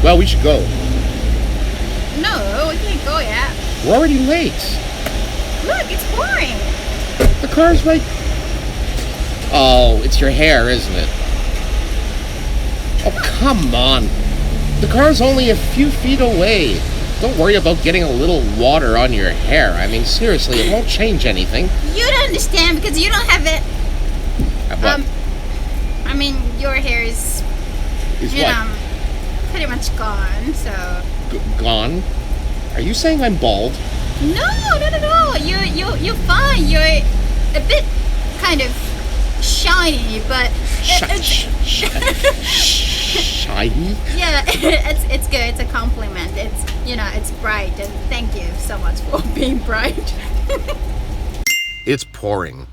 Well, we should go. No, we can't go yet. We're already late. Look, it's pouring. The car's right... Oh, it's your hair, isn't it? Oh, come on. The car's only a few feet away. Don't worry about getting a little water on your hair. I mean, seriously, it won't change anything. You don't understand because you don't have it. What? I mean, your hair is What? Pretty much gone, so... Gone? Are you saying I'm bald? No, not at all. You're fine. You're a bit kind of shiny, but... Shiny? Yeah, it's good. It's a compliment. It's bright, and thank you so much for being bright. It's pouring.